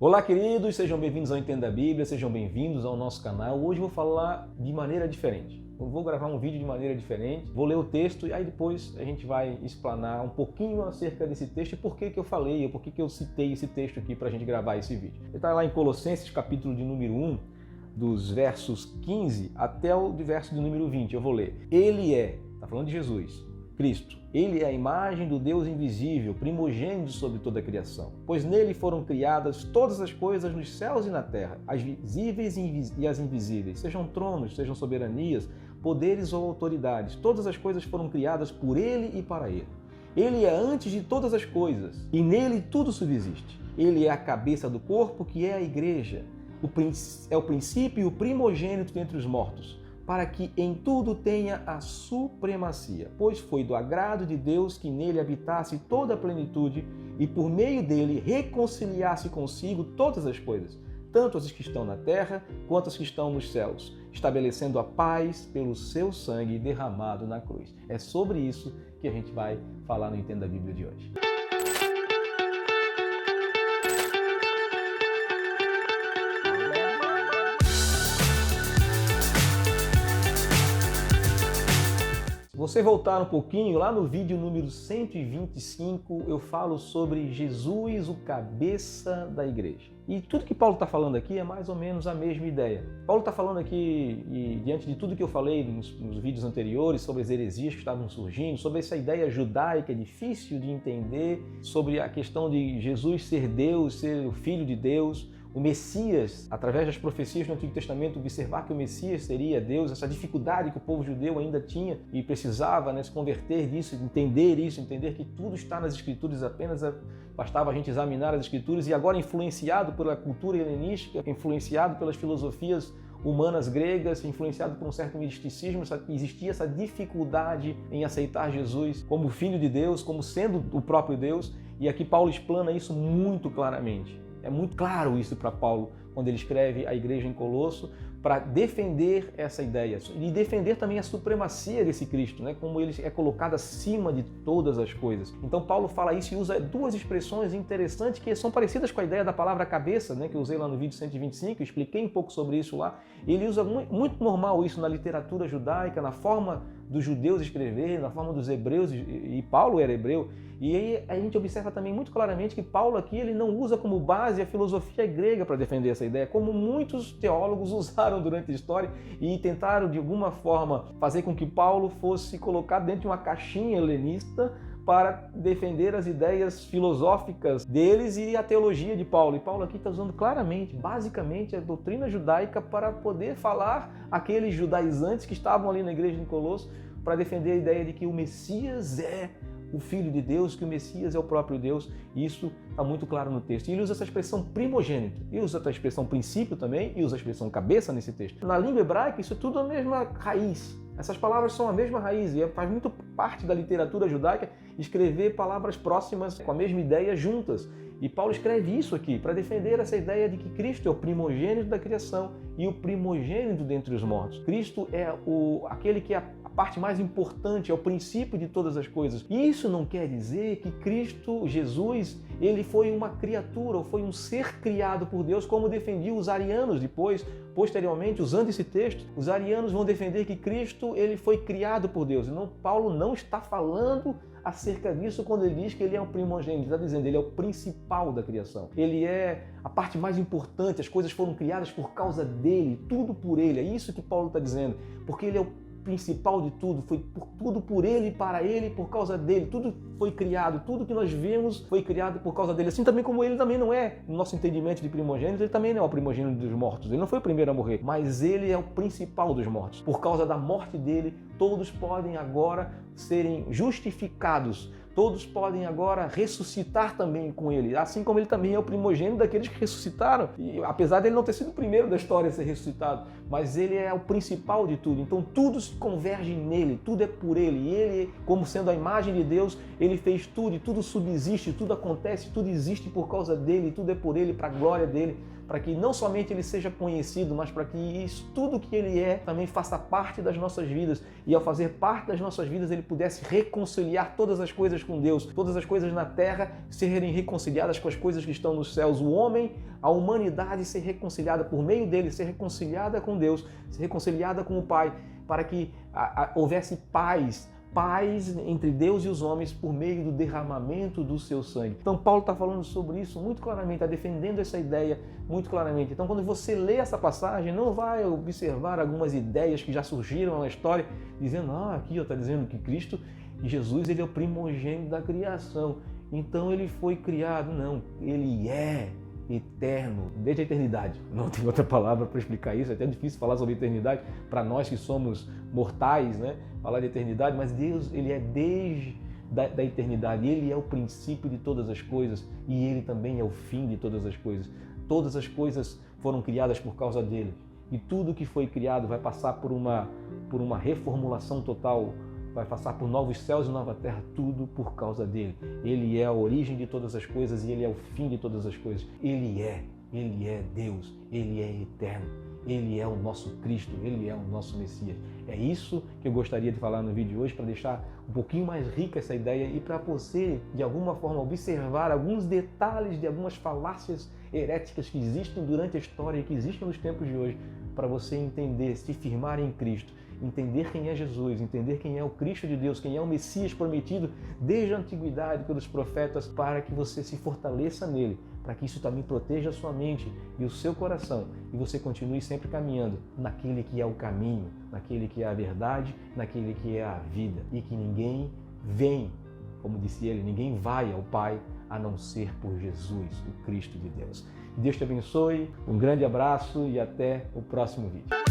Olá, queridos, sejam bem-vindos ao Entenda a Bíblia, sejam bem-vindos ao nosso canal. Hoje eu vou falar de maneira diferente. Eu vou gravar um vídeo de maneira diferente, vou ler o texto e aí depois a gente vai explanar um pouquinho acerca desse texto e por que eu falei, ou por que eu citei esse texto aqui para a gente gravar esse vídeo. Ele está lá em Colossenses, capítulo de número 1, dos versos 15 até o verso de número 20. Eu vou ler. Ele está falando de Jesus, Cristo. Ele é a imagem do Deus invisível, primogênito sobre toda a criação. Pois nele foram criadas todas as coisas nos céus e na terra, as visíveis e as invisíveis, sejam tronos, sejam soberanias, poderes ou autoridades. Todas as coisas foram criadas por ele e para ele. Ele é antes de todas as coisas e nele tudo subsiste. Ele é a cabeça do corpo, que é a igreja. É o princípio e o primogênito dentre os mortos, para que em tudo tenha a supremacia, pois foi do agrado de Deus que nele habitasse toda a plenitude e por meio dele reconciliasse consigo todas as coisas, tanto as que estão na terra quanto as que estão nos céus, estabelecendo a paz pelo seu sangue derramado na cruz. É sobre isso que a gente vai falar no Entenda a Bíblia de hoje. Você voltar um pouquinho, lá no vídeo número 125, eu falo sobre Jesus, o cabeça da igreja. E tudo que Paulo está falando aqui é mais ou menos a mesma ideia. Paulo está falando aqui, e diante de tudo que eu falei nos vídeos anteriores, sobre as heresias que estavam surgindo, sobre essa ideia judaica difícil de entender, sobre a questão de Jesus ser Deus, ser o Filho de Deus, o Messias, através das profecias do Antigo Testamento, observar que o Messias seria Deus, essa dificuldade que o povo judeu ainda tinha e precisava se converter disso, entender que tudo está nas Escrituras, apenas bastava a gente examinar as Escrituras, e agora influenciado pela cultura helenística, influenciado pelas filosofias humanas gregas, influenciado por um certo misticismo, existia essa dificuldade em aceitar Jesus como Filho de Deus, como sendo o próprio Deus, e aqui Paulo explana isso muito claramente. É muito claro isso para Paulo, quando ele escreve à igreja em Colosso, para defender essa ideia e defender também a supremacia desse Cristo, como ele é colocado acima de todas as coisas. Então Paulo fala isso e usa duas expressões interessantes que são parecidas com a ideia da palavra cabeça, que eu usei lá no vídeo 125, eu expliquei um pouco sobre isso lá. Ele usa muito normal isso na literatura judaica, na forma dos judeus escreverem, na forma dos hebreus, e Paulo era hebreu. E aí a gente observa também muito claramente que Paulo aqui ele não usa como base a filosofia grega para defender essa ideia, como muitos teólogos usaram durante a história e tentaram de alguma forma fazer com que Paulo fosse colocado dentro de uma caixinha helenista para defender as ideias filosóficas deles e a teologia de Paulo. E Paulo aqui está usando claramente, basicamente, a doutrina judaica para poder falar àqueles judaizantes que estavam ali na igreja de Colosso para defender a ideia de que o Messias é o Filho de Deus, que o Messias é o próprio Deus, e isso está muito claro no texto. E ele usa essa expressão primogênito, e usa a expressão princípio também, e usa a expressão cabeça nesse texto. Na língua hebraica, isso é tudo a mesma raiz. Essas palavras são a mesma raiz, e faz muito parte da literatura judaica escrever palavras próximas com a mesma ideia juntas. E Paulo escreve isso aqui para defender essa ideia de que Cristo é o primogênito da criação e o primogênito dentre os mortos. Cristo é aquele que é a parte mais importante, é o princípio de todas as coisas. E isso não quer dizer que Cristo, Jesus, ele foi uma criatura ou foi um ser criado por Deus, como defendiam os arianos depois, posteriormente, usando esse texto. Os arianos vão defender que Cristo ele foi criado por Deus. Não, Paulo não está falando acerca disso quando ele diz que ele é o primogênito, está dizendo ele é o principal da criação. Ele é a parte mais importante, as coisas foram criadas por causa dele, tudo por ele. É isso que Paulo está dizendo, porque ele é o principal de tudo, foi tudo por ele, para ele, por causa dele. Tudo foi criado, tudo que nós vemos foi criado por causa dele. Assim também como ele também não é, no nosso entendimento de primogênito, ele também não é o primogênito dos mortos. Ele não foi o primeiro a morrer, mas ele é o principal dos mortos. Por causa da morte dele, todos podem agora serem justificados. Todos podem agora ressuscitar também com ele, assim como ele também é o primogênito daqueles que ressuscitaram. E apesar dele não ter sido o primeiro da história a ser ressuscitado, mas ele é o principal de tudo. Então tudo se converge nele, tudo é por ele. E ele, como sendo a imagem de Deus, ele fez tudo e tudo subsiste, tudo acontece, tudo existe por causa dele, tudo é por ele, para a glória dele. para que não somente ele seja conhecido, mas para que isso, tudo que ele é também faça parte das nossas vidas, e ao fazer parte das nossas vidas ele pudesse reconciliar todas as coisas com Deus, todas as coisas na terra serem reconciliadas com as coisas que estão nos céus, o homem, a humanidade ser reconciliada por meio dele, ser reconciliada com Deus, ser reconciliada com o Pai, para que houvesse paz entre Deus e os homens por meio do derramamento do seu sangue. Então Paulo está falando sobre isso muito claramente, está defendendo essa ideia muito claramente. Então quando você lê essa passagem, não vai observar algumas ideias que já surgiram na história, dizendo, aqui está dizendo que Cristo, Jesus, ele é o primogênito da criação, então ele foi criado. Não, ele é eterno, desde a eternidade. Não tem outra palavra para explicar isso, é até difícil falar sobre eternidade para nós que somos mortais, né? Falar de eternidade, mas Deus, ele é desde da eternidade, ele é o princípio de todas as coisas e ele também é o fim de todas as coisas. Todas as coisas foram criadas por causa dele e tudo que foi criado vai passar por uma reformulação total, vai passar por novos céus e nova terra, tudo por causa dele. Ele é a origem de todas as coisas e ele é o fim de todas as coisas. Ele é Deus, ele é eterno, ele é o nosso Cristo, ele é o nosso Messias. É isso que eu gostaria de falar no vídeo de hoje, para deixar um pouquinho mais rica essa ideia e para você, de alguma forma, observar alguns detalhes de algumas falácias heréticas que existem durante a história e que existem nos tempos de hoje, para você entender, se firmar em Cristo, entender quem é Jesus, entender quem é o Cristo de Deus, quem é o Messias prometido desde a antiguidade pelos profetas, para que você se fortaleça nele, para que isso também proteja a sua mente e o seu coração e você continue sempre caminhando naquele que é o caminho, naquele que é a verdade, naquele que é a vida, e que ninguém vem, como disse ele, ninguém vai ao Pai a não ser por Jesus, o Cristo de Deus. Deus te abençoe, um grande abraço e até o próximo vídeo.